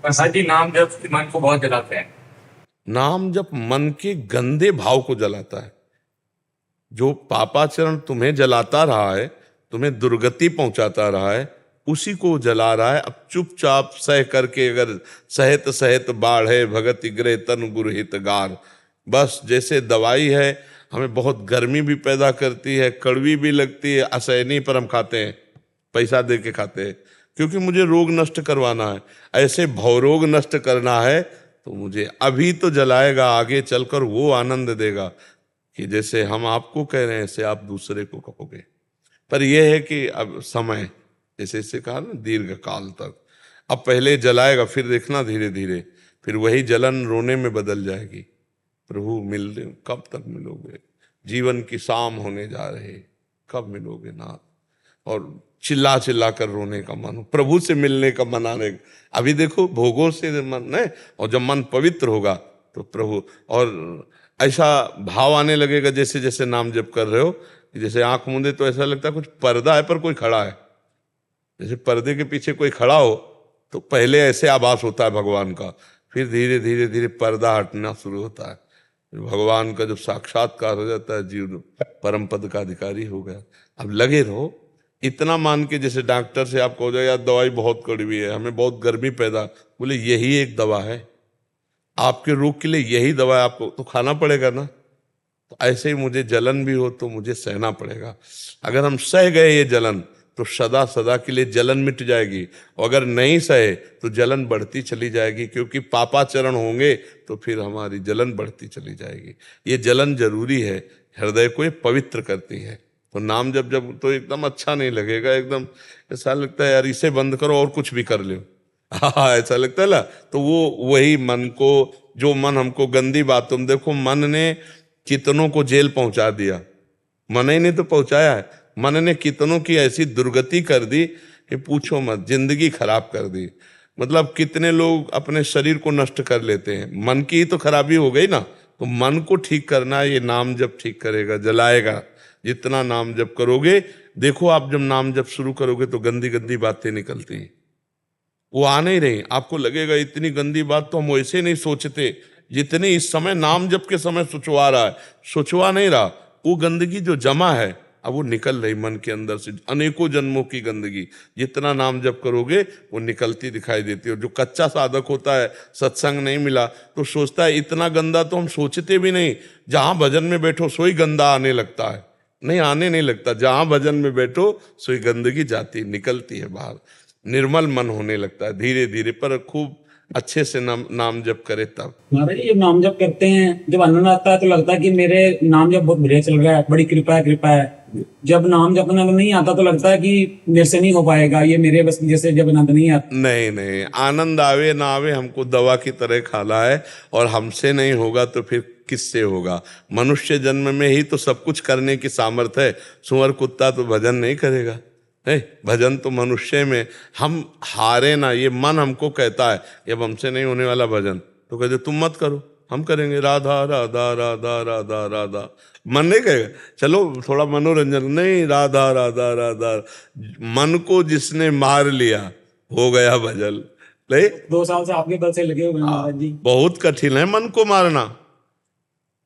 प्रसाद जी, नाम जब मन को बहुत जलाते हैं। नाम जब मन के गंदे भाव को जलाता है। जो पापाचरण तुम्हें जलाता रहा है, तुम्हें दुर्गति पहुंचाता रहा है, उसी को जला रहा है। अब चुपचाप सह करके, अगर सहत सहत बाढ़ भगत गृह तन गुरु हितगार, बस जैसे दवाई है, हमें बहुत गर्मी भी पैदा करती है, कड़वी भी लगती है, असहनीय, पर हम खाते हैं, पैसा दे के खाते हैं, क्योंकि मुझे रोग नष्ट करवाना है। ऐसे भवरोग नष्ट करना है तो मुझे अभी तो जलाएगा, आगे चलकर वो आनंद देगा कि जैसे हम आपको कह रहे हैं ऐसे आप दूसरे को कहोगे। पर यह है कि अब समय, जैसे इससे कहा ना, दीर्घ काल तक। अब पहले जलाएगा, फिर देखना धीरे धीरे फिर वही जलन रोने में बदल जाएगी। प्रभु मिल कब तक मिलोगे, जीवन की शाम होने जा रहे, कब मिलोगे नाथ। और चिल्ला चिल्ला कर रोने का मन, प्रभु से मिलने का मन आने। अभी देखो भोगों से मन है, और जब मन पवित्र होगा तो प्रभु, और ऐसा भाव आने लगेगा जैसे जैसे नाम जप कर रहे हो, जैसे आंख मूंदे तो ऐसा लगता है कुछ पर्दा है पर कोई खड़ा है। जैसे पर्दे के पीछे कोई खड़ा हो तो पहले ऐसे आभास होता है भगवान का, फिर धीरे धीरे धीरे पर्दा हटना शुरू होता है, भगवान का जब साक्षात्कार हो जाता है, जीव परम पद का अधिकारी हो गया। अब लगे रहो, इतना मान के, जैसे डॉक्टर से आपको हो जाए यार दवाई बहुत कड़वी है, हमें बहुत गर्मी पैदा, बोले यही एक दवा है आपके रोग के लिए, यही दवा है, आपको तो खाना पड़ेगा ना। तो ऐसे ही मुझे जलन भी हो तो मुझे सहना पड़ेगा। अगर हम सह गए ये जलन तो सदा सदा के लिए जलन मिट जाएगी, और अगर नहीं सहे तो जलन बढ़ती चली जाएगी, क्योंकि पापाचरण होंगे तो फिर हमारी जलन बढ़ती चली जाएगी। ये जलन जरूरी है, हृदय को ये पवित्र करती है। तो नाम जब जब तो एकदम अच्छा नहीं लगेगा, एकदम ऐसा लगता है यार इसे बंद करो और कुछ भी कर लो। हाँ, ऐसा लगता है ना। तो वो वही मन को, जो मन हमको गंदी बातों में, देखो मन ने कितनों को जेल पहुंचा दिया, मन ही ने तो पहुंचाया है। मन ने कितनों की ऐसी दुर्गति कर दी कि पूछो मत, जिंदगी खराब कर दी। मतलब कितने लोग अपने शरीर को नष्ट कर लेते हैं, मन की ही तो खराबी हो गई ना। तो मन को ठीक करना ये नाम जप ठीक करेगा, जलाएगा। जितना नाम जप करोगे, देखो आप जब नाम जप शुरू करोगे तो गंदी गंदी बातें निकलती हैं, वो आ नहीं रही। आपको लगेगा इतनी गंदी बात तो हम वैसे नहीं सोचते जितनी इस समय नाम जप के समय सोचवा रहा है। सोचवा नहीं रहा, वो गंदगी जो जमा है अब वो निकल रही मन के अंदर से, अनेकों जन्मों की गंदगी जितना नाम जप करोगे वो निकलती दिखाई देती है। और जो कच्चा साधक होता है, सत्संग नहीं मिला तो सोचता है इतना गंदा तो हम सोचते भी नहीं, जहां भजन में बैठो सोई गंदा आने लगता है। नहीं, आने नहीं लगता, जहां भजन में बैठो सोई गंदगी जाती निकलती है बाहर, निर्मल मन होने लगता है धीरे धीरे। पर खूब अच्छे से नाम जप करे तब। महाराज जी, जब नाम जप करते हैं, जब आनंद आता है तो लगता है कि मेरे नाम जप बहुत बढ़िया चल रहा है, बड़ी कृपा है, कृपा है। जब नाम जप आनंद नहीं आता तो लगता है कि मेरे से नहीं हो पाएगा, ये मेरे बस की, जैसे जब आनंद नहीं आता। नहीं नहीं, आनंद आवे ना आवे हमको दवा की तरह खाना है, और हमसे नहीं होगा तो फिर किससे होगा। मनुष्य जन्म में ही तो सब कुछ करने की सामर्थ्य है, सुअर कुत्ता तो भजन नहीं करेगा है। भजन तो मनुष्य में, हम हारे ना, ये मन हमको कहता है जब हमसे नहीं होने वाला भजन तो कहते तुम मत करो, हम करेंगे, राधा राधा राधा राधा राधा। मन नहीं कहेगा चलो थोड़ा मनोरंजन, नहीं, राधा राधा राधा। मन को जिसने मार लिया हो गया भजन। नहीं, 2 साल से आपके बल से लगे हुए हैं महाराज जी। बहुत कठिन है मन को मारना।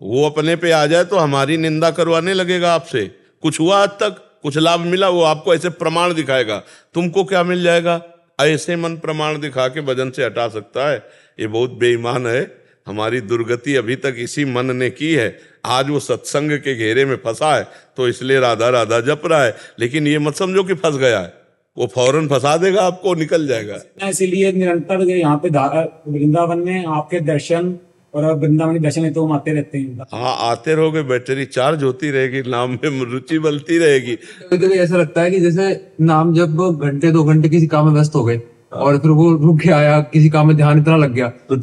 वो अपने पे आ जाए तो हमारी निंदा करवाने लगेगा आपसे। कुछ हुआ आज तक, कुछ लाभ मिला, वो आपको ऐसे प्रमाण दिखाएगा, तुमको क्या मिल जाएगा। ऐसे मन प्रमाण दिखा के भजन से हटा सकता है, ये बहुत बेईमान है। हमारी दुर्गति अभी तक इसी मन ने की है। आज वो सत्संग के घेरे में फंसा है तो इसलिए राधा राधा जप रहा है, लेकिन ये मत समझो कि फंस गया है, वो फौरन फंसा देगा आपको, निकल जाएगा। इसीलिए निरंतर यहाँ पे वृंदावन में आपके दर्शन और वृंदावन के दर्शन है तो हम आते रहते हैं। हाँ, आते रहोगे, बैटरी चार्ज होती रहेगी, नाम में रुचि बढ़ती रहेगी। कभी कभी ऐसा लगता है कि जैसे नाम जब घंटे 2 घंटे किसी काम में व्यस्त हो गए और फिर वो रुक गया या किसी काम में ध्यान इतना लग गया तो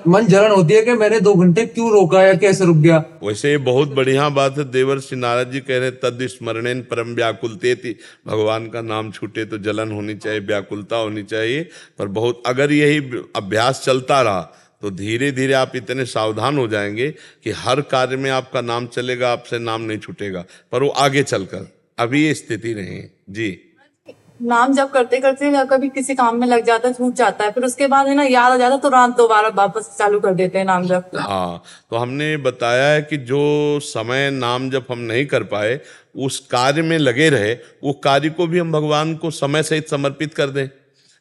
मन जलन होती है कि मैंने 2 घंटे क्यों रोका या कैसे रुक गया। वैसे ये बहुत बढ़िया बात है, देवर्षि नारद जी कह रहे तद स्मरणेन परम व्याकुलते थी। भगवान का नाम छूटे तो जलन होनी चाहिए, व्याकुलता होनी चाहिए। पर बहुत अगर यही अभ्यास चलता रहा तो धीरे धीरे आप इतने सावधान हो जाएंगे कि हर कार्य में आपका नाम चलेगा, आपसे नाम नहीं छूटेगा। पर वो आगे चलकर, अभी ये स्थिति नहीं है जी। नाम जब करते करते या कभी किसी काम में लग जाता है, छूट जाता है, फिर उसके बाद है ना याद आ जाता है, तुरंत दोबारा वापस चालू कर देते हैं नाम जप। हाँ, तो हमने बताया है कि जो समय नाम जब हम नहीं कर पाए, उस कार्य में लगे रहे, वो कार्य को भी हम भगवान को समय सहित समर्पित कर दें।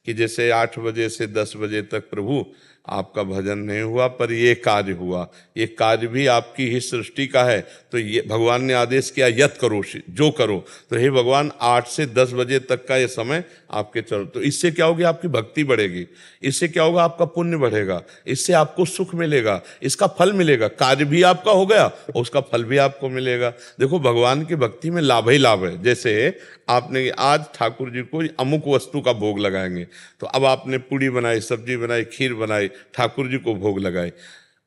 कि जैसे 8 बजे से 10 बजे तक प्रभु आपका भजन नहीं हुआ, पर ये कार्य हुआ, ये कार्य भी आपकी ही सृष्टि का है, तो ये भगवान ने आदेश किया यत करो, जो करो। तो हे भगवान 8 से 10 बजे तक का ये समय आपके चलो। तो इससे क्या होगी? आपकी भक्ति बढ़ेगी, इससे क्या होगा? आपका पुण्य बढ़ेगा, इससे आपको सुख मिलेगा, इसका फल मिलेगा। कार्य भी आपका हो गया और उसका फल भी आपको मिलेगा। देखो, भगवान की भक्ति में लाभ ही लाभ है। जैसे आपने आज ठाकुर जी को अमुक वस्तु का भोग लगाएंगे, तो अब आपने पूड़ी बनाई, सब्जी बनाई, खीर बनाई, ठाकुर जी को भोग लगाए।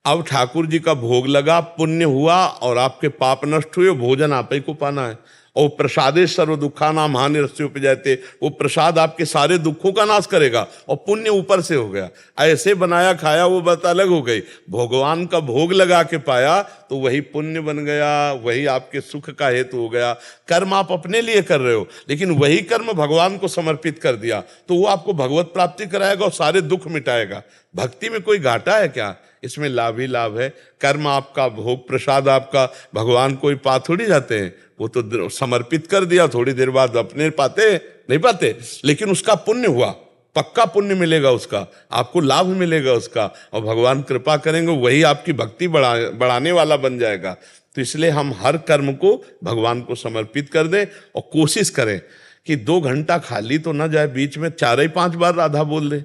अब ठाकुर जी का भोग लगा, पुण्य हुआ और आपके पाप नष्ट हुए, भोजन आप ही को पाना है। और प्रसादे सर्व दुखा नाम हानि रस्य उपजाते, वो प्रसाद आपके सारे दुखों का नाश करेगा और पुण्य ऊपर से हो गया। ऐसे बनाया खाया वो बात अलग हो गई, भगवान का भोग लगा के पाया तो वही पुण्य बन गया, वही आपके सुख का हेतु हो गया। कर्म आप अपने लिए कर रहे हो, लेकिन वही कर्म भगवान को समर्पित कर दिया तो वो आपको भगवत प्राप्ति कराएगा और सारे दुख मिटाएगा। भक्ति में कोई घाटा है क्या? इसमें लाभ ही लाभ है। कर्म आपका, भोग प्रसाद आपका, भगवान कोई पा थोड़ी जाते हैं, वो तो समर्पित कर दिया, थोड़ी देर बाद अपने पाते नहीं पाते, लेकिन उसका पुण्य हुआ, पक्का पुण्य मिलेगा, उसका आपको लाभ मिलेगा उसका, और भगवान कृपा करेंगे, वही आपकी भक्ति बढ़ाने वाला बन जाएगा। तो इसलिए हम हर कर्म को भगवान को समर्पित कर दें और कोशिश करें कि 2 घंटा खाली तो ना जाए, बीच में 4 ही 5 बार राधा बोल दे।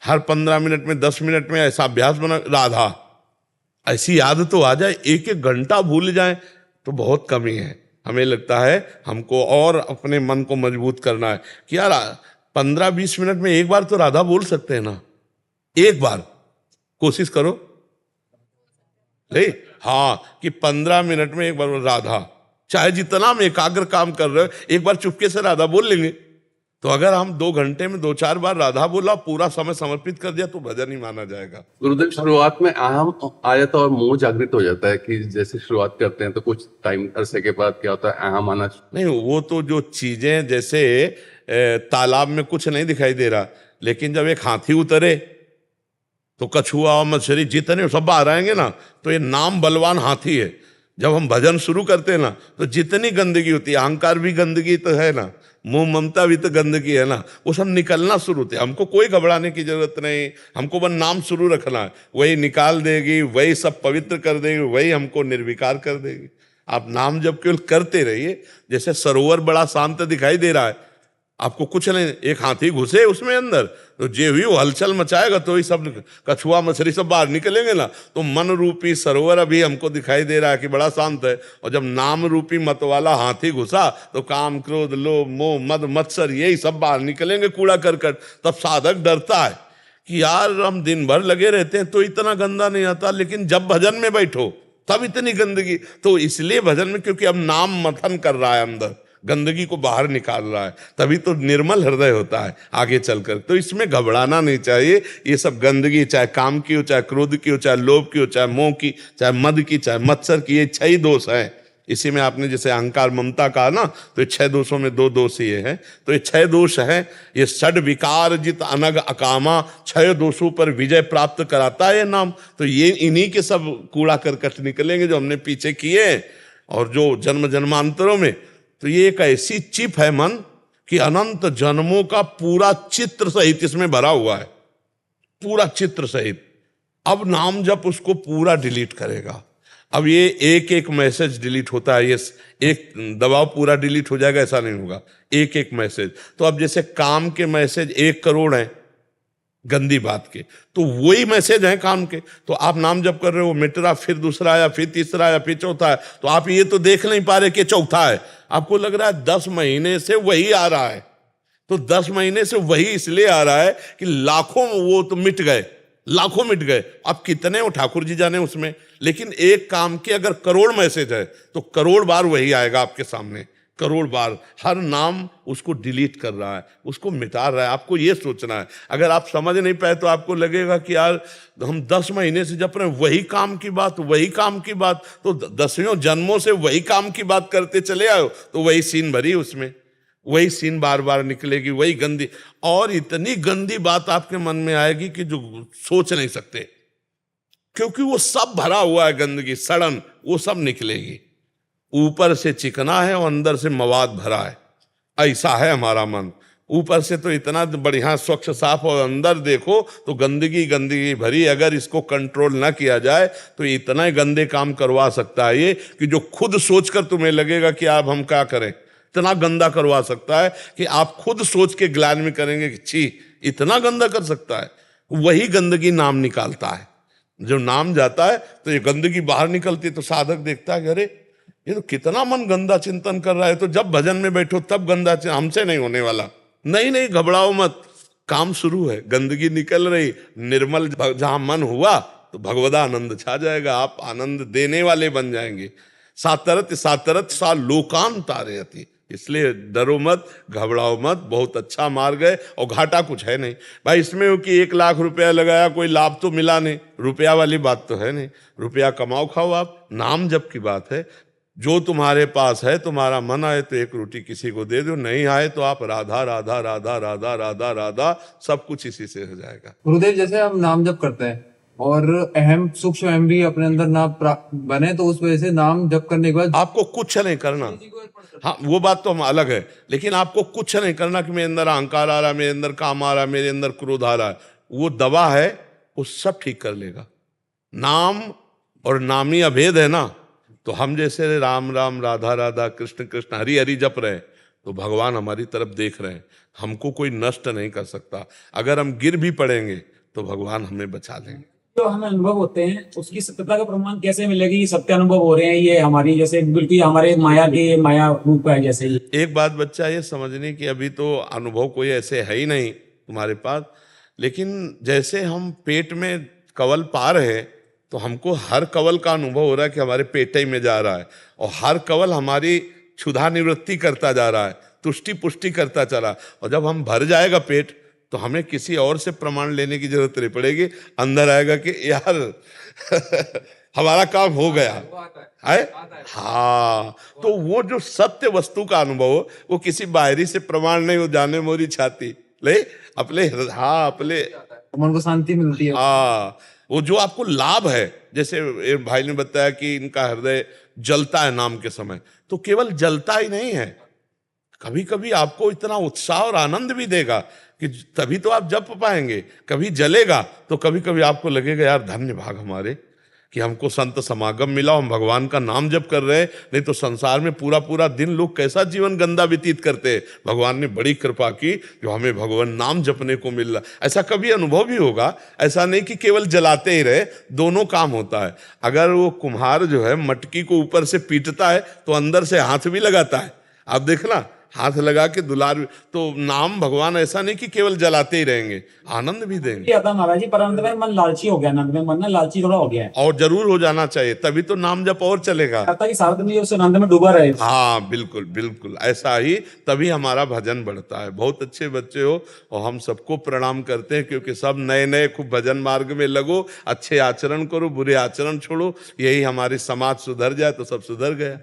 हर 15 मिनट में, 10 मिनट में ऐसा अभ्यास बना, राधा ऐसी याद तो आ जाए। 1-1 घंटा भूल जाए तो बहुत कमी है। हमें लगता है हमको और अपने मन को मजबूत करना है कि यार 15-20 मिनट में एक बार तो राधा बोल सकते हैं ना, एक बार कोशिश करो। नहीं, हाँ, कि 15 मिनट में एक बार राधा, चाहे जितना हम एकाग्र काम कर रहे हो, एक बार चुपके से राधा बोल लेंगे। तो अगर हम 2 घंटे में 2-4 बार राधा बोला, पूरा समय समर्पित कर दिया, तो भजन ही माना जाएगा। गुरुदेव, शुरुआत में अहम आ जाता है और मोह जागृत हो जाता है कि जैसे शुरुआत करते हैं तो कुछ टाइम अरसे के बाद क्या होता है, अहम आना। नहीं, वो तो जो चीजें, जैसे तालाब में कुछ नहीं दिखाई दे रहा, लेकिन जब एक हाथी उतरे तो कछुआ और मछली जितने सब बाहर आएंगे ना, तो ये नाम बलवान हाथी है। जब हम भजन शुरू करते हैं ना, तो जितनी गंदगी होती है, अहंकार भी गंदगी तो है ना, मोह ममता भी तो गंदगी है ना, वो सब निकलना शुरू होते। हमको कोई घबराने की जरूरत नहीं, हमको बस नाम शुरू रखना है, वही निकाल देगी, वही सब पवित्र कर देगी, वही हमको निर्विकार कर देगी। आप नाम जब केवल करते रहिए। जैसे सरोवर बड़ा शांत दिखाई दे रहा है, आपको कुछ नहीं, एक हाथी घुसे उसमें अंदर तो जे हुई वो हलचल मचाएगा, तो ये सब कछुआ मछली सब बाहर निकलेंगे ना। तो मन रूपी सरोवर अभी हमको दिखाई दे रहा है कि बड़ा शांत है, और जब नाम रूपी मत वाला हाथी घुसा तो काम, क्रोध, लोभ, मोह, मद, मत्सर यही सब बाहर निकलेंगे, कूड़ा करकट। तब साधक डरता है कि यार हम दिन भर लगे रहते हैं तो इतना गंदा नहीं आता, लेकिन जब भजन में बैठो तब इतनी गंदगी। तो इसलिए भजन में, क्योंकि अब नाम मथन कर रहा है, अंदर गंदगी को बाहर निकाल रहा है, तभी तो निर्मल हृदय होता है आगे चलकर। तो इसमें घबराना नहीं चाहिए। ये सब गंदगी, चाहे काम की हो, चाहे क्रोध की हो, चाहे लोभ की हो, चाहे मोह की, चाहे मद की, चाहे मत्सर की, ये 6 दोष हैं। इसी में आपने जैसे अहंकार ममता कहा ना, तो 6 दोषों में 2 दोष ये हैं। तो ये 6 दोष हैं। ये षड विकार जित अनग अकामा, 6 दोषों पर विजय प्राप्त कराता है ये नाम। तो ये इन्हीं के सब कूड़ा करकट निकलेंगे जो हमने पीछे किए, और जो जन्म जन्मांतरों में। तो ये एक ऐसी चिप है मन कि अनंत जन्मों का पूरा चित्र सहित इसमें भरा हुआ है, पूरा चित्र सहित। अब नाम जब उसको पूरा डिलीट करेगा। अब ये एक मैसेज डिलीट होता है, ये एक दबाव पूरा डिलीट हो जाएगा ऐसा नहीं होगा, एक मैसेज। तो अब जैसे काम के मैसेज 1 करोड़ हैं गंदी बात के, तो वही मैसेज है काम के। तो आप नाम जब कर रहे हो, मिट रहा, फिर दूसरा आया, फिर तीसरा आया, फिर चौथा है, तो आप ये तो देख नहीं पा रहे कि चौथा है। आपको लग रहा है 10 महीने से वही आ रहा है। तो 10 महीने से वही इसलिए आ रहा है कि लाखों वो तो मिट गए, लाखों मिट गए। अब कितने वो ठाकुर जी जाने उसमें, लेकिन एक काम के अगर करोड़ मैसेज है तो करोड़ बार वही आएगा आपके सामने, करोड़ बार। हर नाम उसको डिलीट कर रहा है, उसको मिटा रहा है। आपको ये सोचना है। अगर आप समझ नहीं पाए तो आपको लगेगा कि यार हम 10 महीने से जप रहे हैं वही काम की बात, वही काम की बात, तो 10वें जन्मों से वही काम की बात करते चले आओ, तो वही सीन भरी उसमें। वही सीन बार बार निकलेगी, वही गंदी, और इतनी गंदी बात आपके मन में आएगी कि जो सोच नहीं सकते, क्योंकि वो सब भरा हुआ है गंदगी, सड़न, वो सब निकलेगी। ऊपर से चिकना है और अंदर से मवाद भरा है, ऐसा है हमारा मन। ऊपर से तो इतना बढ़िया स्वच्छ साफ, और अंदर देखो तो गंदगी गंदगी भरी। अगर इसको कंट्रोल ना किया जाए तो इतना ही गंदे काम करवा सकता है ये, कि जो खुद सोचकर तुम्हें लगेगा कि अब हम क्या करें, इतना गंदा करवा सकता है कि आप खुद सोच के ग्लानि में करेंगे कि छी, इतना गंदा कर सकता है। वही गंदगी नाम निकालता है। जो नाम जाता है तो ये गंदगी बाहर निकलती है, तो साधक देखता है कि अरे ये तो कितना मन गंदा चिंतन कर रहा है, तो जब भजन में बैठो तब गंदा हमसे नहीं होने वाला। नहीं नहीं, घबराओ मत, काम शुरू है, गंदगी निकल रही, निर्मल जहां मन हुआ तो भगवदा आनंद छा जाएगा, आप आनंद देने वाले बन जाएंगे। सातरत सातरत सा लोकांतारयति, इसलिए डरो मत, घबराओ मत, बहुत अच्छा मार्ग है और घाटा कुछ है नहीं भाई इसमें। हो कि 1 लाख रुपया लगाया, कोई लाभ तो मिला नहीं, रुपया वाली बात तो है नहीं। रुपया कमाओ खाओ आप, नाम जप की बात है। जो तुम्हारे पास है, तुम्हारा मन आए तो 1 रोटी किसी को दे दो, नहीं आए तो आप राधा राधा राधा राधा राधा राधा, सब कुछ इसी से हो जाएगा। गुरुदेव, जैसे हम नाम जप करते हैं और अहम सूक्ष्म अहम भी अपने अंदर ना बने, तो उस वजह से नाम जप करने के बाद आपको कुछ नहीं करना। हाँ, वो बात तो हम अलग है, लेकिन आपको कुछ नहीं करना कि मेरे अंदर अहंकार आ रहा है, मेरे अंदर काम आ रहा है, मेरे अंदर क्रोध आ रहा है, वो दवा है, वो सब ठीक कर लेगा। नाम और नामी अभेद है ना, तो हम जैसे राम राम राधा राधा कृष्ण कृष्ण हरि हरि जप रहे हैं, तो भगवान हमारी तरफ देख रहे हैं, हमको कोई नष्ट नहीं कर सकता। अगर हम गिर भी पड़ेंगे तो भगवान हमें बचा लेंगे। जो हमें अनुभव होते हैं उसकी सत्यता का प्रमाण कैसे मिलेगी? ये सत्य अनुभव हो रहे हैं, ये हमारी जैसे बिल्कुल हमारे माया रूप है जैसे ही। एक बात बच्चा ये समझने की, अभी तो अनुभव कोई ऐसे है ही नहीं तुम्हारे पास, लेकिन जैसे हम पेट में कवल पा रहे हैं तो हमको हर कवल का अनुभव हो रहा है कि हमारे पेट ही में जा रहा है, और हर कवल हमारी क्षुधा निवृत्ति करता जा रहा है, तुष्टि पुष्टि करता चला। और जब हम भर जाएगा पेट तो हमें किसी और से प्रमाण लेने की जरूरत नहीं पड़ेगी, अंदर आएगा कि यार हमारा काम हो गया है। हाँ, तो वो जो सत्य वस्तु का अनुभव हो, वो किसी बाहरी से प्रमाण नहीं हो, जाने मोरी छाती ले अपने, हाँ अपने मन को शांति मिलती है। हाँ, वो जो आपको लाभ है, जैसे भाई ने बताया कि इनका हृदय जलता है नाम के समय, तो केवल जलता ही नहीं है, कभी कभी आपको इतना उत्साह और आनंद भी देगा कि तभी तो आप जप पाएंगे। कभी जलेगा तो कभी कभी आपको लगेगा यार धन्य भाग हमारे कि हमको संत समागम मिला, हम भगवान का नाम जप कर रहे हैं। नहीं तो संसार में पूरा पूरा दिन लोग कैसा जीवन गंदा व्यतीत करते हैं। भगवान ने बड़ी कृपा की जो हमें भगवान नाम जपने को मिल रहा। ऐसा कभी अनुभव भी होगा, ऐसा नहीं कि केवल जलाते ही रहे, दोनों काम होता है। अगर वो कुम्हार जो है मटकी को ऊपर से पीटता है तो अंदर से हाथ भी लगाता है, आप देखना, हाथ लगा के दुलार। तो नाम भगवान ऐसा नहीं कि केवल जलाते ही रहेंगे, आनंद भी देंगे। आता महाराज जी, पर अंत में मन लालची हो गया, अंत में मन ना लालची थोड़ा हो गया है, और जरूर हो जाना चाहिए, तभी तो नाम जप और चलेगा। कहता कि सारा दिन ये उस आनंद में डूबा रहे। हाँ बिल्कुल बिल्कुल, ऐसा ही तभी हमारा भजन बढ़ता है। बहुत अच्छे बच्चे हो और हम सबको प्रणाम करते हैं, क्योंकि सब नए नए खूब भजन मार्ग में लगो, अच्छे आचरण करो, बुरे आचरण छोड़ो, यही हमारी समाज सुधर जाए तो सब सुधर गया।